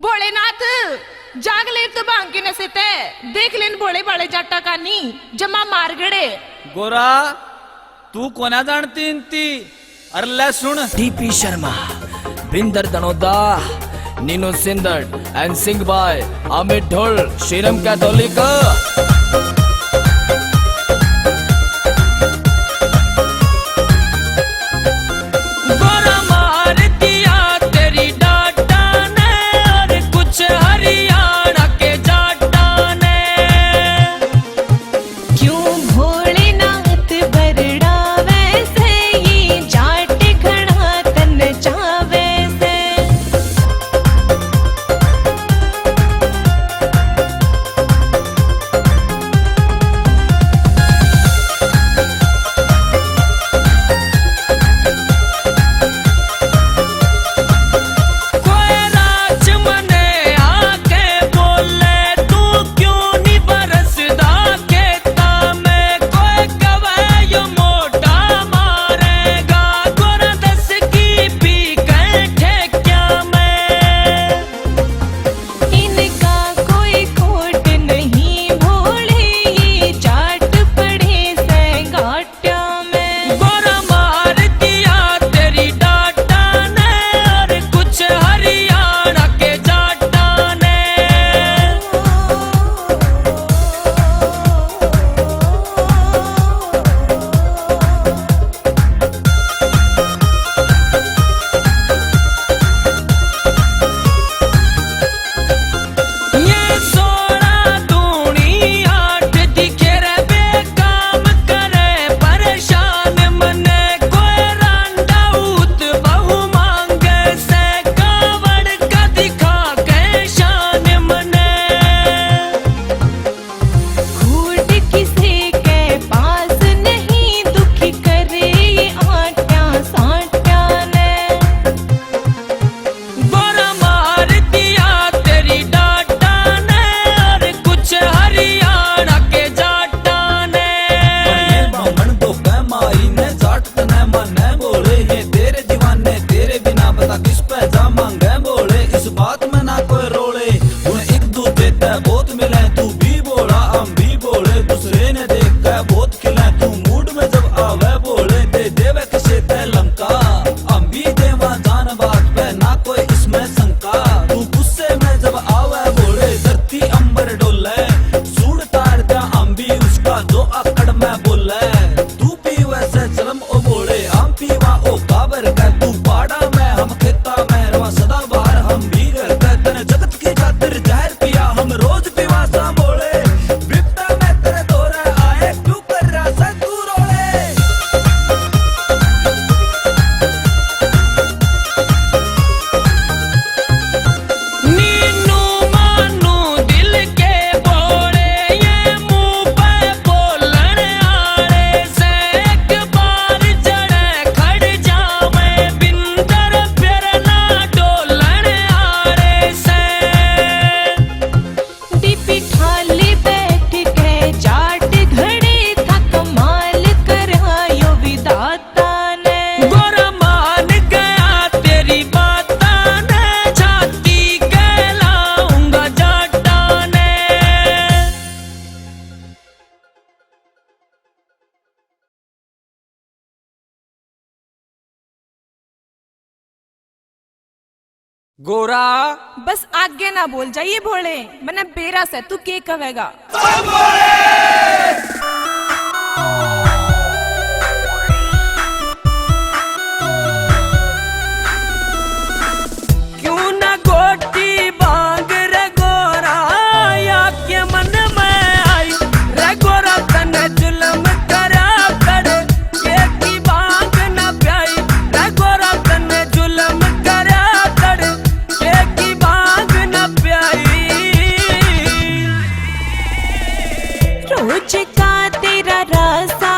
भोलेनाथ जाग ले तो बांके नसेते देख लेन भोले बाळे जाटा कानी जमा मारगडे गोरा तू कोणा जाणती ती अरला सुन टीपी शर्मा बिंदर दनोदा नीनो सिंदड and Singh by Amit Dhol श्रीरम कैथोलिक गोरा बस आगे ना बोल जाइए भोले मैंने बेरा से तू के कहेगा क्यों ना गोटी बांग रे गोरा या के मन में आई रे गोरा तने जुल्म करा कर ये की बांग ना प्याई रे गोरा तने जुल्म करा कर ये की बांग ना प्याई रोज का तेरा रास्ता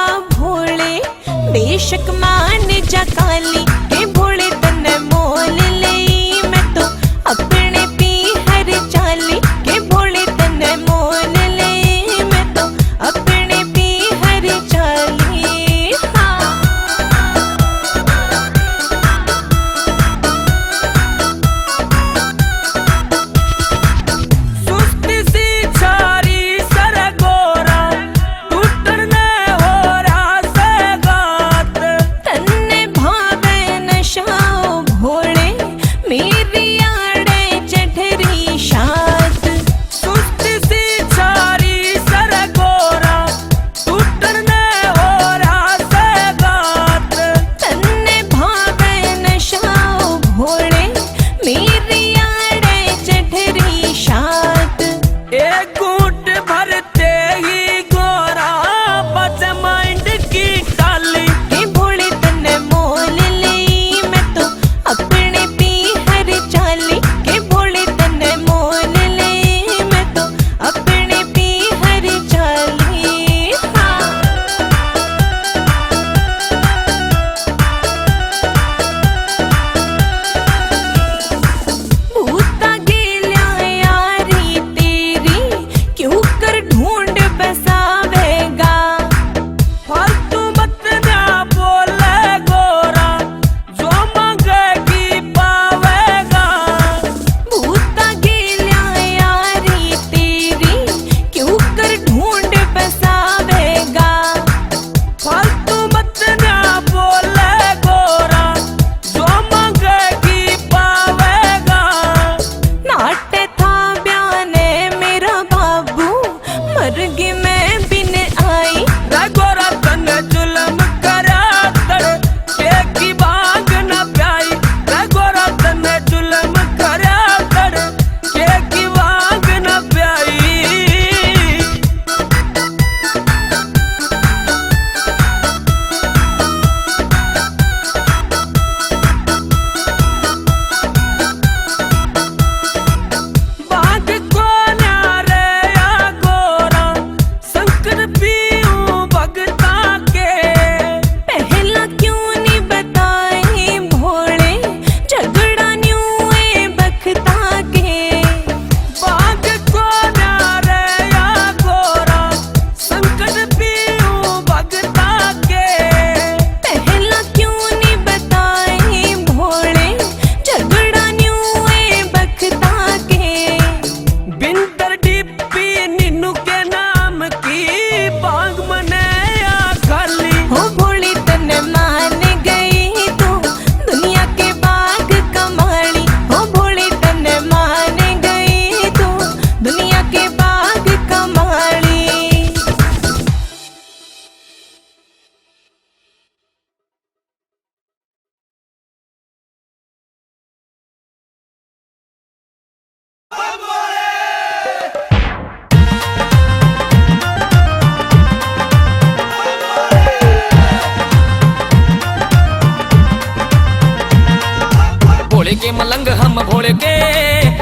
भोले के मलंग हम भोले के,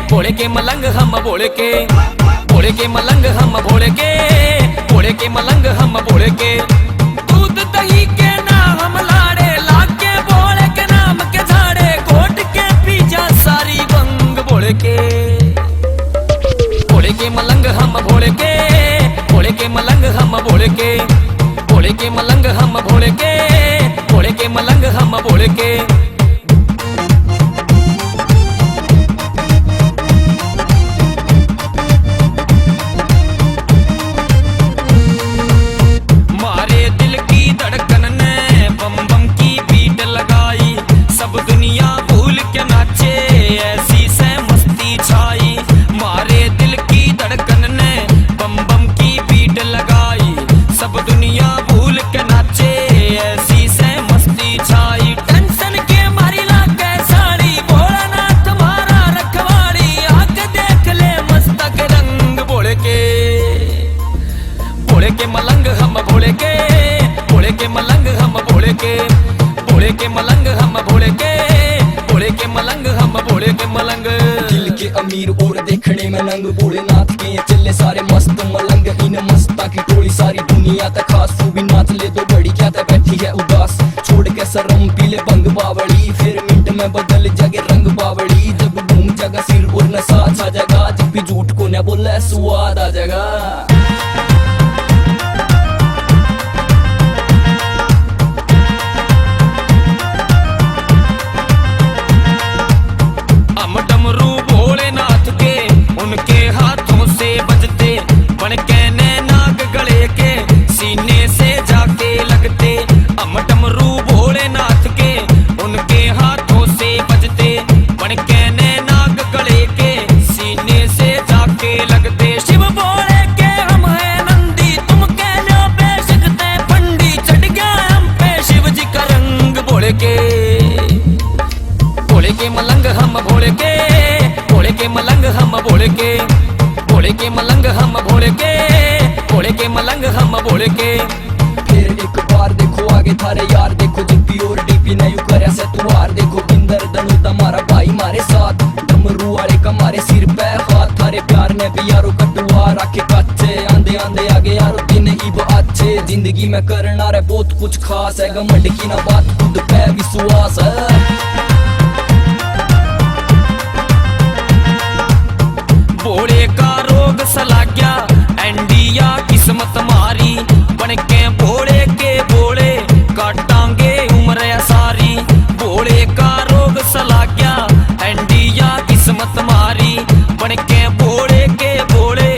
भोले के मलंग हम भोले के, भोले के मलंग हम भोले के, भोले के मलंग हम भोले के। दूध दही के ना हम लाड़े, लाके भोले के नाम के झाड़े, घोट के पीछा सारी बंग भोले के। भोले के मलंग हम भोले के, भोले के मलंग हम भोले के, भोले के मलंग हम भोले के, भोले के मलंग हम भोले के। मारे दिल की धड़कन ने बम बम की बीट लगाई, सब दुनिया भूल के नाचे, ऐसी से मस्ती छाई। मारे दिल की धड़कन ने बम बम की बीट लगाई, सब दुनिया भूल के नाचे, ऐसी से मस्ती छाई। टेंशन के मारी लागे साड़ी, भोलानाथ मारा रखवाड़ी, आके देख ले मस्तक रंग भोले के। भोले के मलंग हम भोले के, भोले के मलंग हम भोले के, भोले के मलंग हम भोले के, भोले के मलंग हम भोले के मलंग। दिल के अमीर और देखने में नंग, भोलेनाथ के चले सारे मस्त मलंग। इन मस्ता की टोली सारी दुनिया तक खास, तू भी नाच ले तो बड़ी क्या तक बैठी है उदास। छोड़ के शर्म पीले बंग बावड़ी, फिर मिनट में बदल जगे रंग बावड़ी। जब घूम जगह सिर और नशा छा जगह, जब भी झूठ को न बोले स्वाद आ जगह। हम डमरू भोलेनाथ के, उनके हाथों से बजते, बन के नाग गले के, सीने से जाके लगते। हम डमरू भोलेनाथ के, उनके हाथों से बजते, बन के नाग गले के, सीने से जाके लगते। शिव भोले के हम है नंदी, तुम कहने पे सकते पंडी, चढ़ गया हम पे शिव जी का रंग भोले के। भोले के मलंग हम भोले के, भोले के मलंग हम भोले के, भोले के मलंग हम भोले के, भोले के मलंग हम भोले के। फिर एक बार देखो आगे थारे यार, देखो जिप्पी और डीपी ने यू करे से तुहार। देखो बिंदर धनुता मारा भाई मारे साथ, डमरू वाले का मारे सिर पे हाथ। थारे प्यार ने भी यारो कटुआ रखे कच्चे, आंधे आंधे आगे यारो दिन इब अच्छे। जिंदगी में करना रे बहुत कुछ खास है, घमंड की ना बात खुद पे विश्वास है। भोले का रोग सला गया, एंडिया किस्मत मारी, बन के भोले के भोले, काटांगे उम्र या सारी। भोले का रोग सला गया, एंडिया किस्मत मारी, बन के भोले के भोले,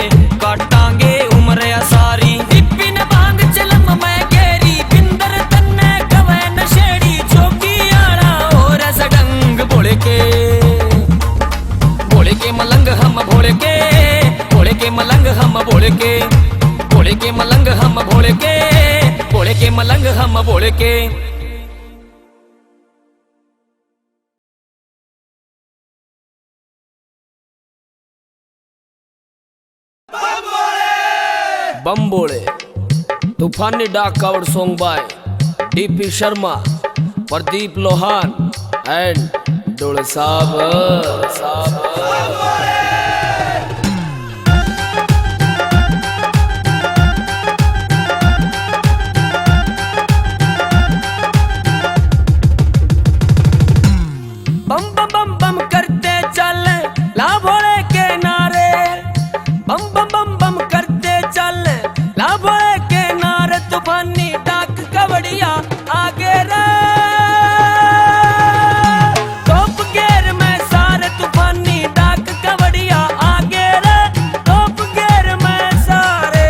काटांगे उम्र या सारी। विपिन बांग चलम मैं घेरी, बिंदर तन्ने कवे नशेड़ी, जोगी आड़ा और सडंग भोले के। भोले के मलंग हम भोले के, भोले के मलंग हम भोले के, भोले के मलंग हम भोले के, भोले के मलंग हम भोले के। बम बोले तूफानी डाक cover song by DP Sharma, Pradeep Lohan and डोले साहब। बम बम बम बम करते चल ला भोले के नारे, बम बम बम बम करते चल ला भोले के नारे। तूफानी डाक कवड़िया आगे रे, टॉप गियर में सारे। तूफानी डाक कवड़िया आगे रे, टॉप गियर में सारे।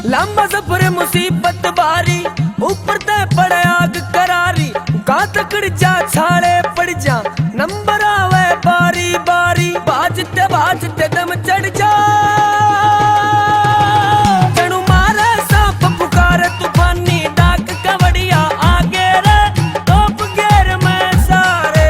लंबा सफर मुसीबत बारी, ऊपर ते पड़े आग करारी। का तकड़ जा छाड़े पड़ जा, नंबर आवे बारी बारी। बाजते बाजते दम चढ़ जा, चढ़ू मारे सांप पुकारे। तूफानी डाक कवड़िया आगे रे, टॉप गियर में सारे।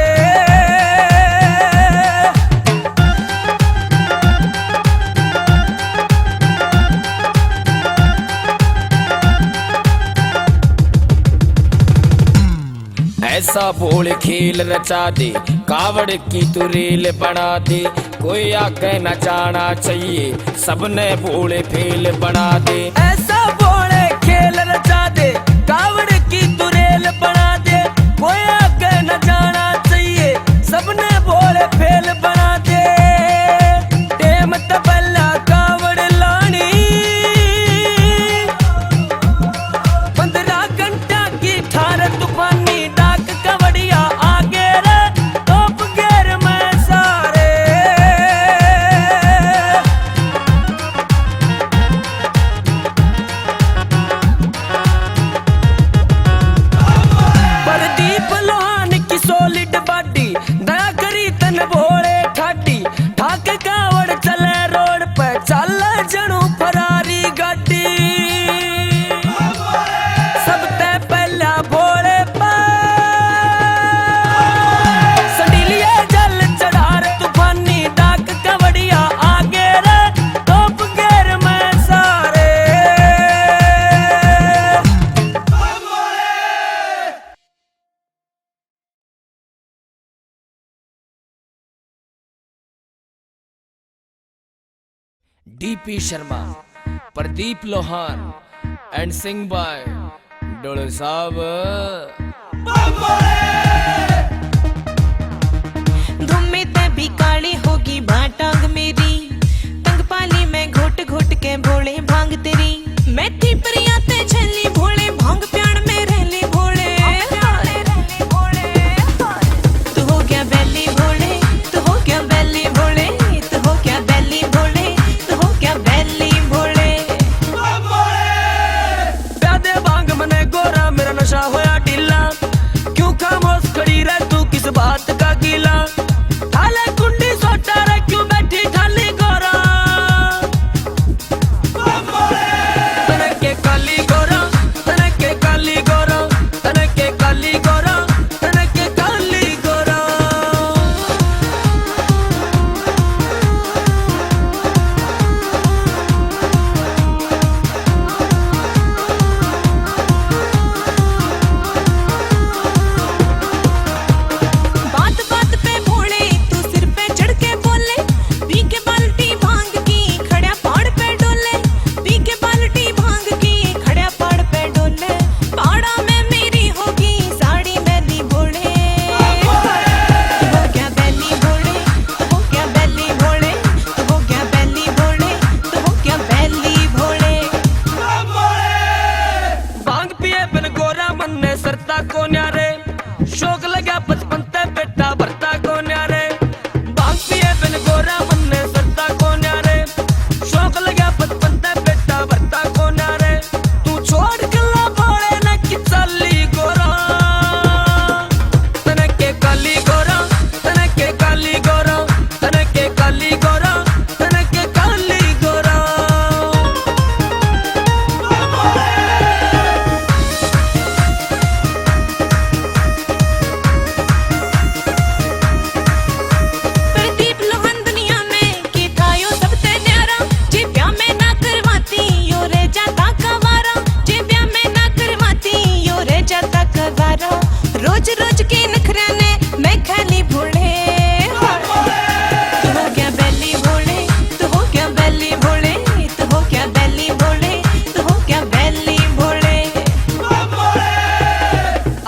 ऐसा बोल खेल रचा दे, कावड़ की तू रेल बना दे। कोई आगे न जाना चाहिए, सबने बोले फेल बना दे। ऐसा बोले खेल रचा दे, कावड़ की तू रेल बना दे। कोई आगे न जाना चाहिए, सबने बोले फेल बना दे। टेम तबला कावड़ लानी, 15 घंटा की ठार तूफानी। डाक कवड़िया आगे रे, टॉप गियर में सारे। प्रदीप लोहान की सॉलिड बॉडी, दया करी तन भोले ठाडी। ठाक कावड़ चले रोड पे, चल जनू फरारी गाड़ी। सबते पहला भोले पे सडीलिए जल चढ़ार तूफानी। डाक कवड़िया आगे रे, टॉप गियर में सारे। DP Sharma, Pradeep Lohan and Singh by डोल साहब। धुम्मे ते भी काली होगी बाटांग मेरी, तंग पाली में घोट घोट के भोले भांग तेरी। मैथी परिया ते छली भोले, भांग प्याण में रहले भोले। तू हो गया बैली भोले, तू हो गया बैली भोले, तू हो गया बैली भोले, तू हो गया बैली भोले। प्यादे भांग मने गोरा, मेरा नशा होया ढीला। क्यों खामोश खड़ी रह तू, किस बात का गीला। थाले कुंडी सोटा रे, क्यों बैठी खाली गोरा। तनके काली गोरा, तनके काली गोरा, तनके काली गोरा, तनके काली गोरा। बात बात पे भोले तू सिर पे चढ़ के बोले। पी के बाल्टी भांग की खड़ा पहाड़ पे डोले। पी के बाल्टी भांग की खड़ा पहाड़ पे डोले। पहाड़ा में मेरी होगी साड़ी बैली भोले। तू हो गया बैली भोले, तू हो गया बैली भोले, तू हो गया बैली भोले, तू हो गया बैली भोले। भांग पिए बिन गोरा मन ने सरता को न्यारे। शौक लगा बचपन ते बेटा भरता को न्यारे। भांग पिए बिन गोरा मन ने सरता को न्यारे। शौक लगा बचपन ते बेटा भरता को न्यारे। तू छोड़ गला भोले न कि चली गोरा। तनके काली गोरा, तनके काली गोरा, तनके काली गोरा, तनके काली गोरा। प्रदीप लोहान दुनिया में के थायो सबसे न्यारा। जे ब्याह में ना करवाती यो रे जाता कवारा। जे ब्याह में ना करवाती यो रे जाता कवारा। रोज रोज के नखरा ने मैं खाली भोले। तू हो गया बैली भोले, तू हो गया बैली भोले, तू हो गया बैली भोले, तू हो गया बैली भोले।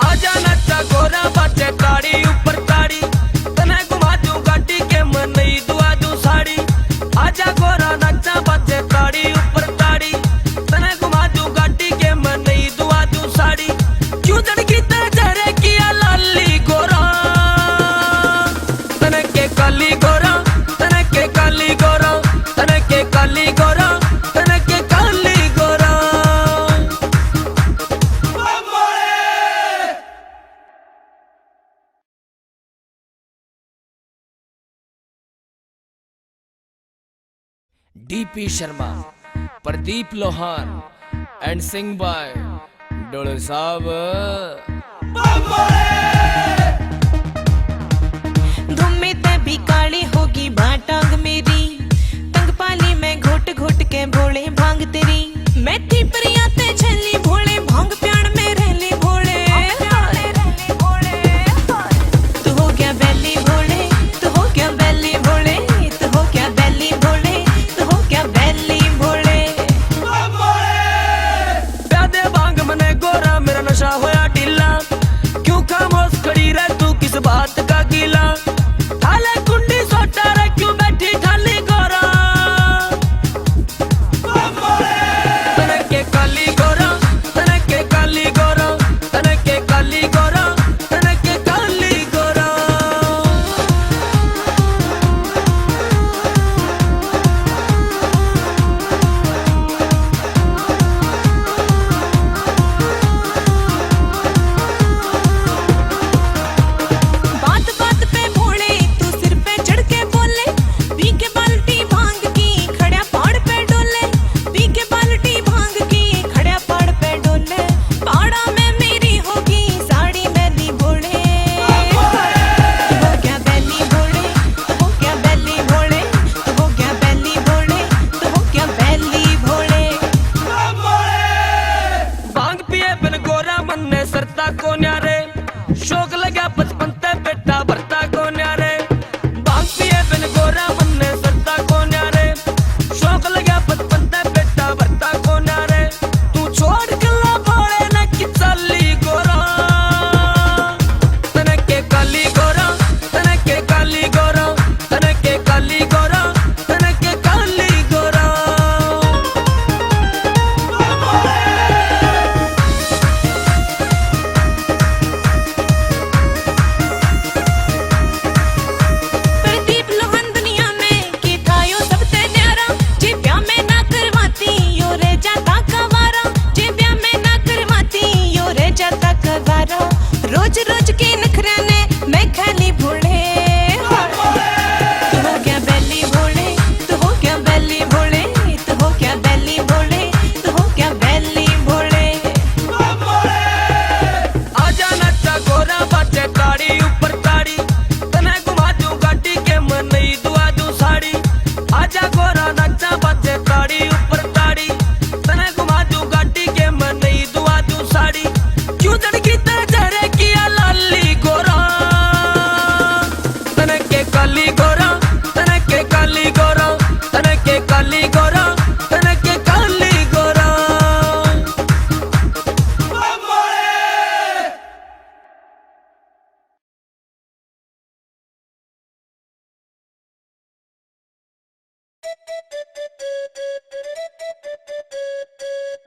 आजा नच्चा गोरा बाचे ताड़ी ऊपर ताड़ी। तने घुमा दूं गाड़ी के मन नहीं दुआ दूं साड़ी। आजा गोरा नच्चा बाचे ताड़ी ऊपर ताड़ी। तने घुमा दूं गाड़ी के मन नहीं दुआ दूं साड़ी। क्यों धड़की ते जरे किया लाली गोरा। तनके काली गोरा, तनके काली गोरा, तनके काली गोरा, तनके काली गोरा। DP Sharma, Pradeep Lohan and Singh by डोल साहब। धुम्मे ते भी काली होगी बाटांग मेरी, तंग पाली में घोट घोट के भोले भांग तेरी। मैथी परिया ते छली भोले, भांग प्याण में रहले भोले।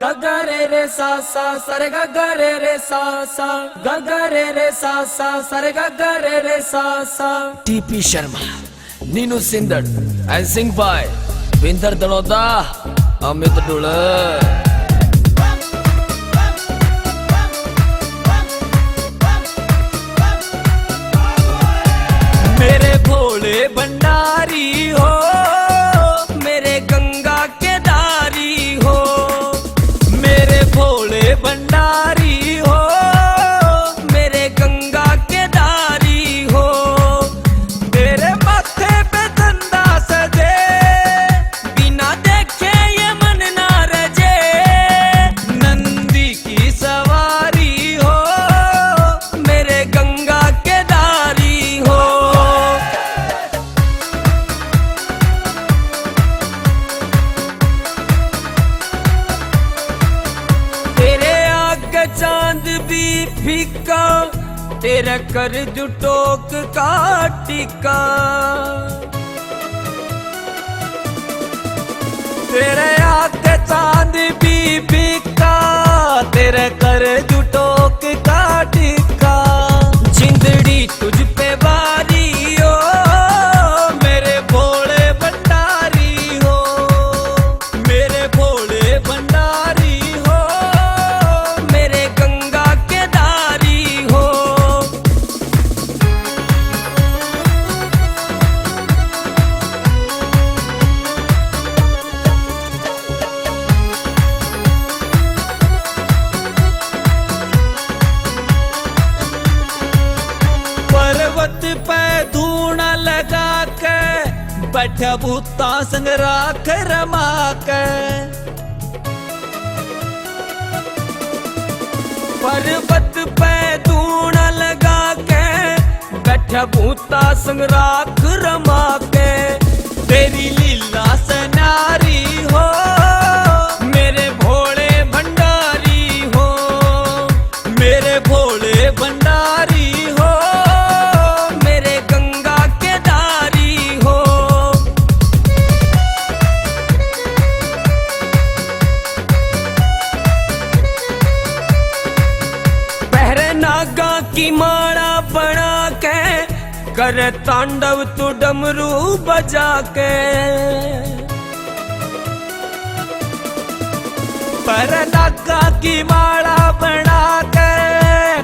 गगरे रे सा सा सर गगरे रे सा सा गगरे रे सा सा सर गगरे रे सा सा टीपी शर्मा, नीनू सिंदड़ एंड सिंग बाय विंदर दड़ोदा, अमित डुल। मेरे भोले भंडारी हो, मेरे गंगा के दारी हो, मेरे भोले भंडारी हो, मेरे गंगा के दारी हो। तेरे माथे पे चंदा सजे, बिना देखे ये मन ना रजे। नंदी की सवारी हो, मेरे गंगा के दारी हो। तेरे आगे चांद भी फीका, तेरे कर जुटोक का टीका। तेरे आगे चांद भी फीका, तेरे कर जुटोक का टीका। जिंदड़ी तुझ पे बारी हो, मेरे भोले भंडारी हो, मेरे भोले भंडारी हो, मेरे गंगा के दारी हो। पर्वत पे धूना लगा के, बैठा भूता संग राख रमा के। पर्वत पे धूना लगा के, बैठा भूता संग राख रमा के। तेरी लीला सनारी हो, मेरे भोले भंडारी हो, मेरे भोले भंडारी हो, मेरे गंगा के दारी हो। पहरे नागा की माला बना के, करे तांडव तू डमरू बजा के। पहरे नागा की माला बना के,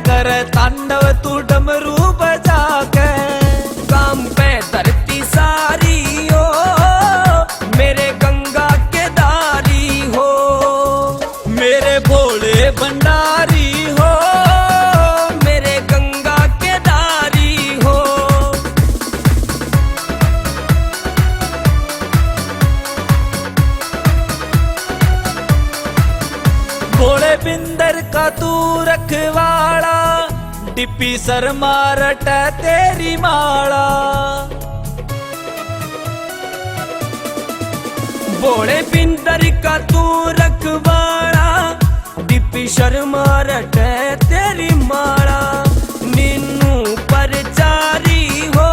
करे तांडव तू डमरू बजा के। काम पे धरती सारी हो, मेरे गंगा के दारी हो, मेरे भोले भंडारी हो, मेरे गंगा के दारी हो। भोले बिंदर का तू रखवाड़ा, डिप्पी शर्मा रट तेरी माला। भोले बिंदर का तू रखवाड़ा, डिप्पी शर्मा रट तेरी माला। नीनू परचारी हो,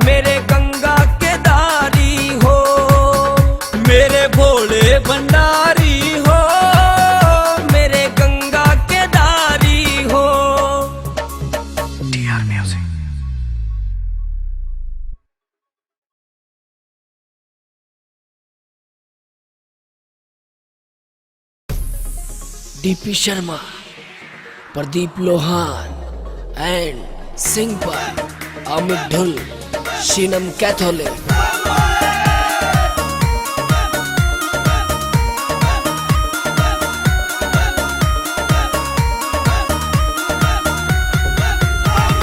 मेरे गंगा के दारी हो, मेरे भोले भंडारी हो, मेरे गंगा के दारी हो। DP Sharma, Pradeep Lohan and Singh by Amit Dhull, Sheenam Katholic.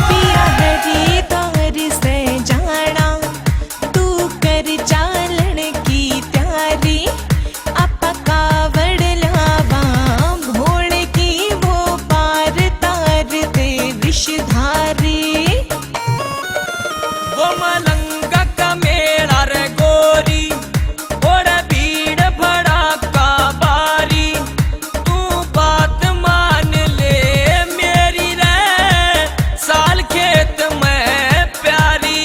पिया है जी तोहर से जाना, तू कर चालन की तैयारी। आपा कावड़ लावा भोड़ की वो पार तार दे विषधारी। वो मलंगा का मेला रे गोरी, बड़ा भीड़ भड़ाका बारी। तू बात मान ले मेरी रे, साल खेत में प्यारी।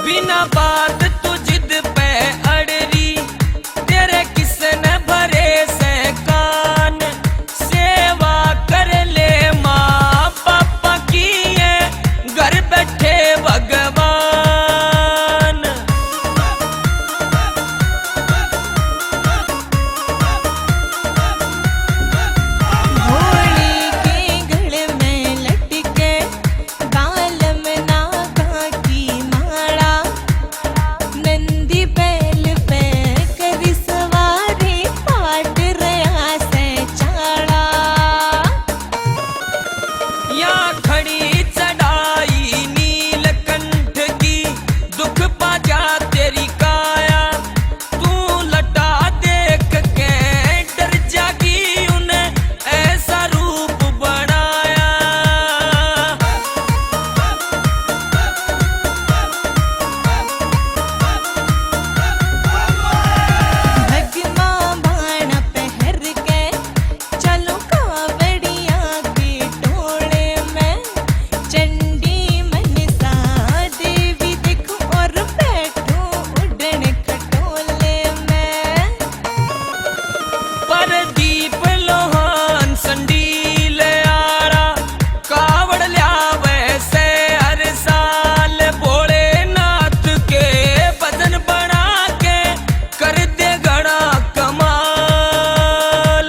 बिना बात तू जिद पे अड़री, तेरे किसने भरे से कान, सेवा कर ले माँ पापा की ये घर बैठे भगवान। भोली के गले में लटके गाल में नागा की माला, नंदी बैल पे करी सवारी पाट रहा से चाड़ा। या खड़ी चढ़ाई नीलकंठ की, दुख पा जा तेरी काया, तू लटा देख के डर जागी, उन्हें ऐसा रूप बनाया। भगमा बाण पहर के चलो कावड़िया के टोले में, चंडी मनसा देवी देखो और बैठो उड़न खटोले में। परदीप लोहान संडील आरा, कावड़ ल्यावे से हर साल, भोलेनाथ के भजन बना के कर दे गड़ा कमाल।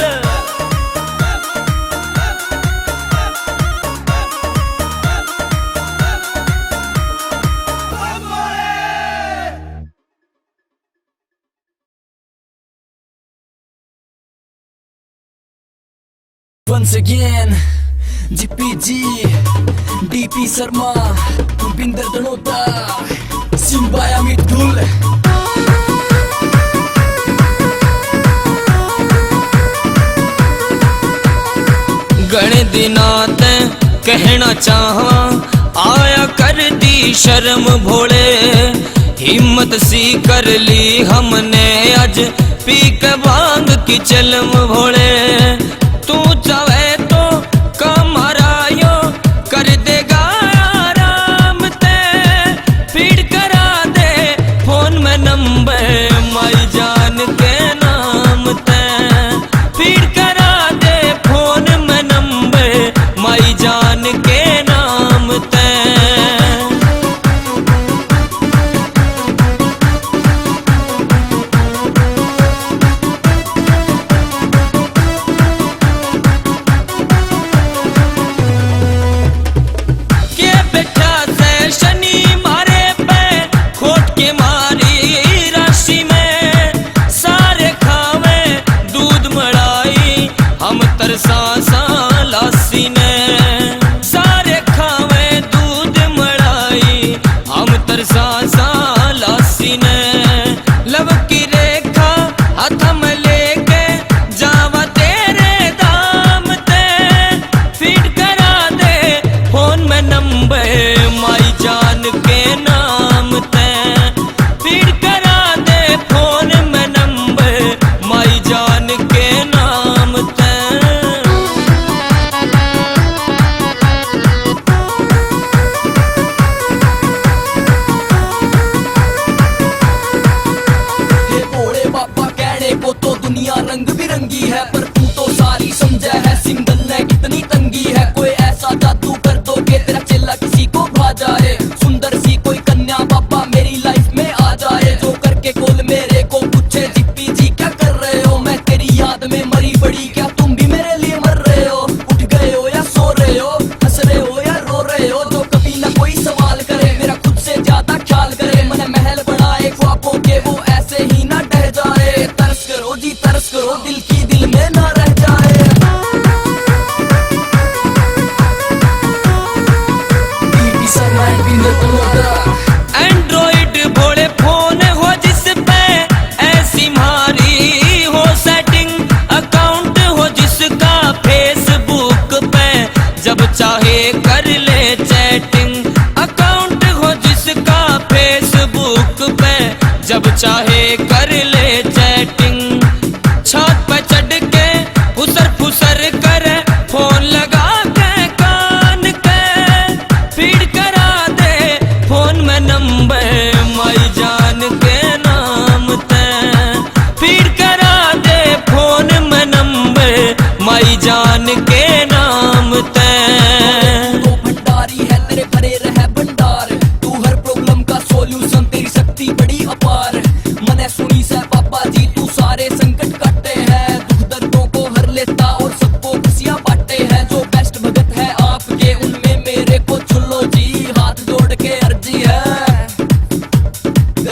Once again, GPG, DP Sharma, Bhupinder Dhanota, Simbaya Midhul. गण दिनां ते कहना चाहा, आया कर दी शर्म भोले, हिम्मत सी कर ली हमने आज, पी के भांग की चलम भोले। तू चाहे तो कमरा यो कर देगा आराम ते, फीड करा दे फोन में नंबर माई जान के नाम ते, फीड करा दे फोन में नंबर माई जान के नाम ते।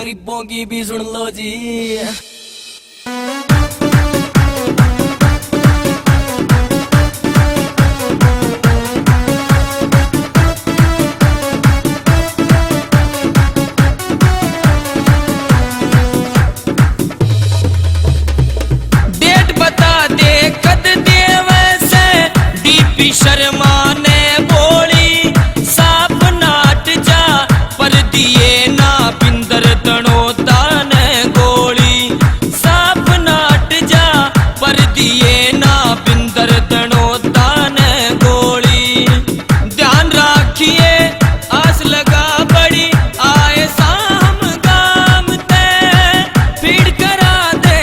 गरीबों की भी सुन लो जी। डेट बता दे कद दे वैसे डीपी शर्मा ने बोली साफ नाट जा पर दिए ना बिंदर दणोता ने गोली साफ नाट जा पर दिए ना बिंदर दणोता ने गोली। ध्यान रखिए आस लगा बड़ी आए शाम गाम ते फीड करा दे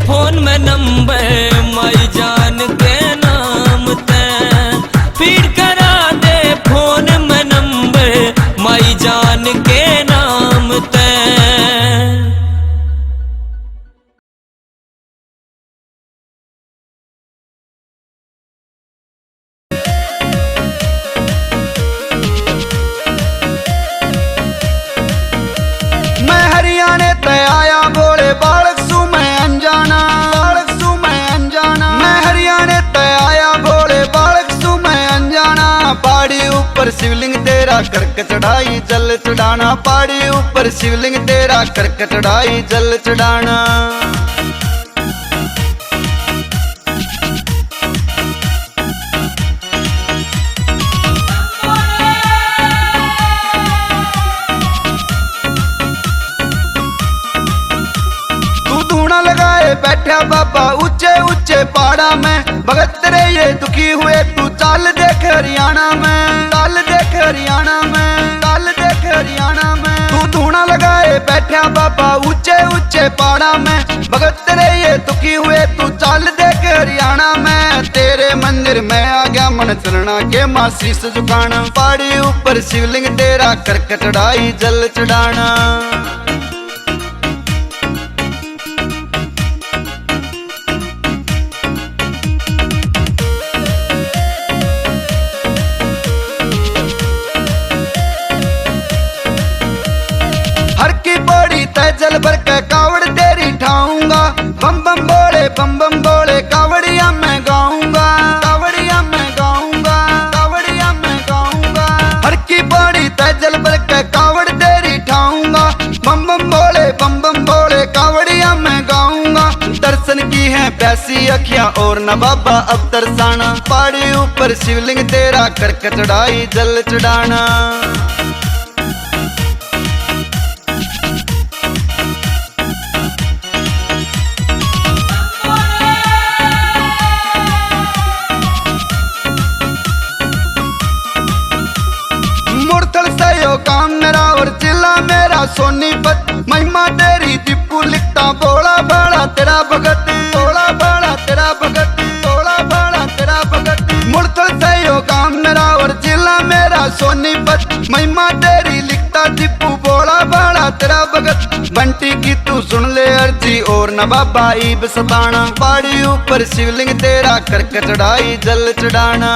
फोन में नंबर माई जान के नाम ते फीड करा दे फोन में नंबर माई जान के नाम ते। मैं हरियाणे ते आया बोले बालक सू मैं अनजाना, बालक सू मैं अनजाना। मैं हरियाणे ते आया बोले बालक सू मैं अनजाना। पहाड़ी ऊपर शिवलिंग तेरा करके चढ़ाई जल चढ़ाना, पहाड़ी ऊपर शिवलिंग तेरा करके चढ़ाई जल चढ़ाना। धूना लगाए बैठा बाबा ऊंचे ऊंचे पहाड़ा में, भगत तेरे ये दुखी हुए तू चाल देख हरियाणा में, चाल देख हरियाणा में, चाल देख हरियाणा में। तू धूना लगाए बैठा बाबा ऊंचे ऊंचे पहाड़ा में, भगत तेरे ये दुखी हुए तू चाल देख हरियाणा में। तेरे मंदिर में आ गया मन चलना के मां शीस झुकाना, पहाड़ी ऊपर शिवलिंग तेरा करके चढ़ाई जल चढ़ाना। हर की बड़ी तय जल भर के कावड़ तेरी ठाऊंगा, बम बम बोले कावड़िया मैं गाऊंगा, कावड़िया मैं गाऊंगा, कावड़िया मैं गाऊंगा। हर की बड़ी तय जल भर के कावड़ तेरी ठाऊंगा, बम बम बोले कावड़िया मैं गाऊंगा। दर्शन की है प्यासी अखियां और न बाबा अब तरसाना, पहाड़ी ऊपर शिवलिंग तेरा करके चढ़ाई जल चढ़ाना। मुरथल से यो काम मेरा और जिला मेरा सोनीपत, महिमा तेरी दीपू लिखता बोला बड़ा तेरा भगत, बोला बड़ा तेरा भगत, बोला बड़ा तेरा भगत। मुरथल से यो काम मेरा और जिला मेरा सोनीपत, महिमा तेरी लिखता दीपू बोला बड़ा तेरा भगत। बंटी की तू सुन ले अर्जी और न बाबा ईब सताना, पहाड़ी ऊपर शिवलिंग तेरा करके चढ़ाई जल चढ़ाना।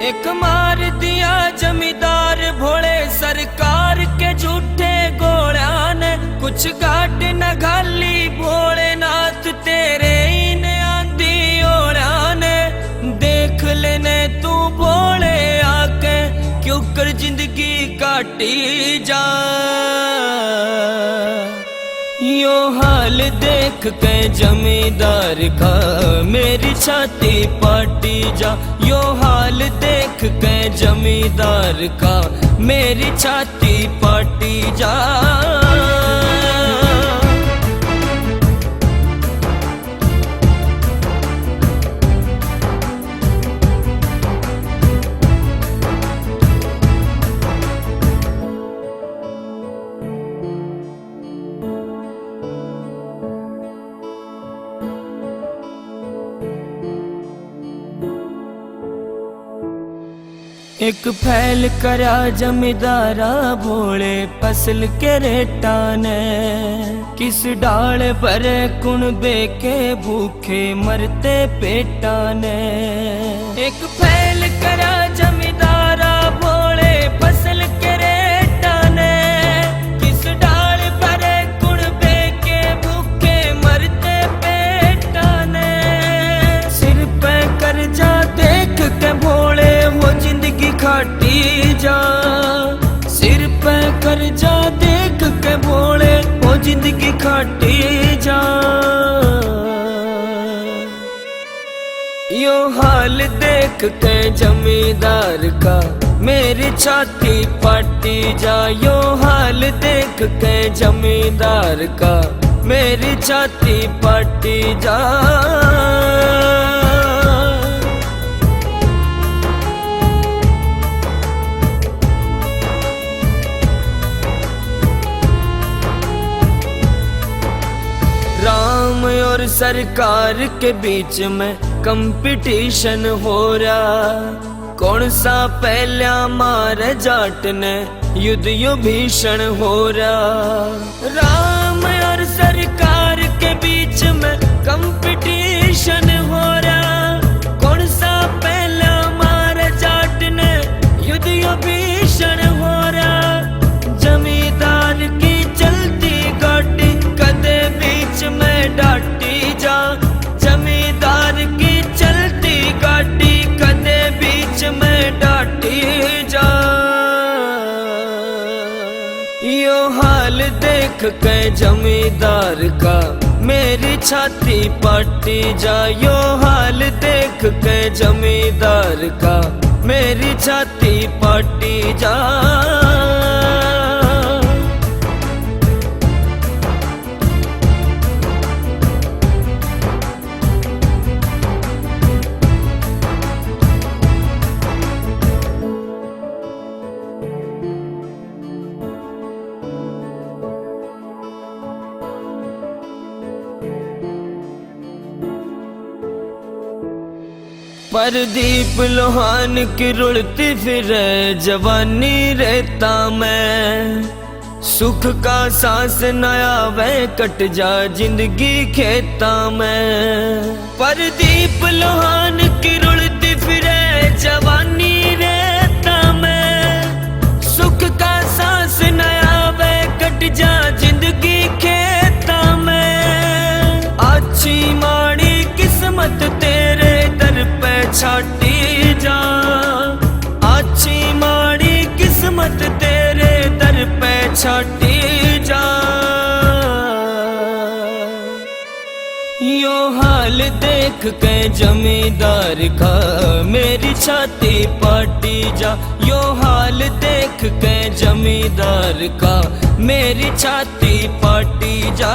एक मार दिया जमींदार भोले सरकार के झूठे घोड़ा ने, कुछ घाट न घाली भोलेनाथ तेरे इन आंधी ओढ़ा ने। देख लेने तू भोले आके क्यों कर जिंदगी काटी जा, यो हाल देख के जमींदार का मेरी छाती पाटी जा, यो हाल देख के जमींदार जमींदार का मेरी छाती पाटी जा। एक फैल करा जमींदारा भोले फसल के रेटा ने, किस डाल पर कुणबे के भूखे मरते पेटा ने। एक फैल करा जमींदारा भोले फसल के रेटा ने, किस डाल पर कुणबे के भूखे मरते पेटा ने। सिर पे कर्जा देख के भोले वो जिंदगी खाटी जा, सिर पे कर्जा देख के भोले वो जिंदगी खाटी जा। यो हाल देख के जमींदार का मेरी छाती पाटी जा। यो हाल देख के जमींदार का मेरी छाती पाटी जा। राम और सरकार के बीच में कंपटीशन हो रहा, कौन सा पहला मारे जाट ने युद्ध यो भीषण हो रहा। राम और सरकार के बीच में कंपटीशन हो रहा, कौन सा पहला मारे जाट ने युद्ध यो भीषण हो रहा। जमींदार की चलती गाड़ी कदे बीच में डाटी जा, जमींदार की चलती गाड़ी कदे बीच में डाटी जा। यो हाल देख के जमींदार का मेरी छाती पाटी जा। यो हाल देख के जमींदार का मेरी छाती पाटी जा। परदीप लोहान की रुड़ती फिरे जवानी रेता में, सुख का सांस नया वे कट जा जिंदगी खेता में। परदीप लोहान की रुड़ती फिरे जवानी रेता में, सुख का सांस नया वे कट जा जिंदगी खेता में। अच्छी माड़ी किस्मत तेरे दर पे छाटी जा, अच्छी माड़ी किस्मत तेरे दर पे छाटी जा। यो हाल देख के जमींदार का मेरी छाती पाटी जा। यो हाल देख के जमींदार का मेरी छाती पाटी जा।